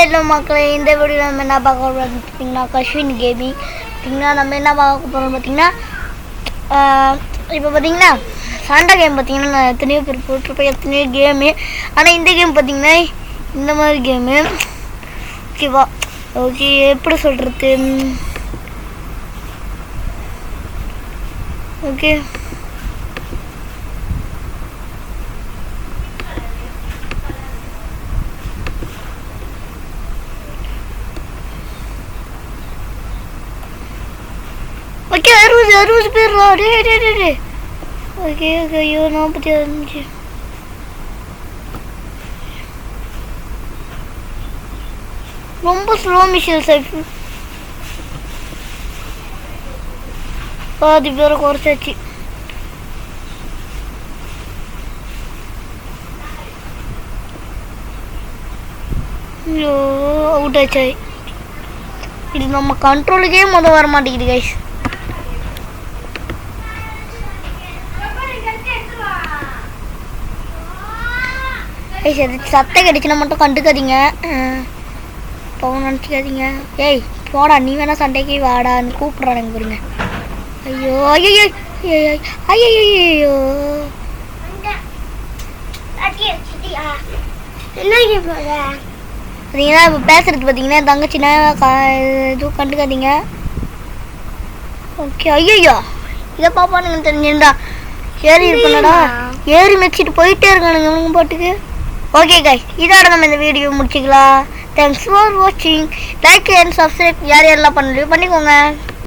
Hello மக்களே, இந்த video நம்ம என்ன பார்க்க போகிறோம் பார்த்தீங்கன்னா கஷ்வின் கேமிங். பார்த்தீங்கன்னா நம்ம என்ன பார்க்க போகிறோம் பார்த்தீங்கன்னா இப்போ பார்த்தீங்கன்னா சாண்டா கேம் பார்த்தீங்கன்னா நான் எத்தனையோ பேர் போட்டிருப்பேன், எத்தனையோ கேமு. ஆனால் இந்த கேம் பார்த்தீங்கன்னா இந்த மாதிரி கேமு. ஓகேவா? ஓகே, எப்படி சொல்கிறது? ஓகே, ஓகே 60 பேர். ஓகே ஓகே, ஐயோ 45. ரொம்ப ஸ்லோ மிஷின் சைஃபு. பாதி பேரை குறைச்சாச்சு. ஐயோ அவுட் ஆச்சு. இது நம்ம கண்ட்ரோலுக்கே வர மாட்டேங்குது கைஸ். சத்தம் கிடைச்சுன்னா மட்டும் கண்டுக்காதீங்க, பவுன் நினச்சிக்காதீங்க. ஏய் போடா, நீ வேணா சண்டைக்கு வாடான்னு கூப்பிட்றானுங்க பாருங்க. ஐயோ ஐயோ ஐயோ ஐயோ, பார்த்தீங்கன்னா இப்போ பேசுறது பார்த்தீங்கன்னா தங்கச்சின்னா எதுவும் கண்டுக்காதீங்க. ஓகே. ஐயோ இதை பாப்பானுங்க தெரிஞ்சுடா. ஏறி இருக்கணும்டா, ஏறி மிச்சிட்டு போயிட்டே இருக்கானுங்க இவங்க பாட்டுக்கு. ஓகே கைஸ், இதோட நம்ம இந்த வீடியோ முடிச்சுக்கலாம். தேங்க்ஸ் ஃபார் வாட்சிங். லைக் அண்ட் சப்ஸ்கிரைப் யார் யாரெல்லாம் பண்ணலையோ பண்ணிக்கோங்க.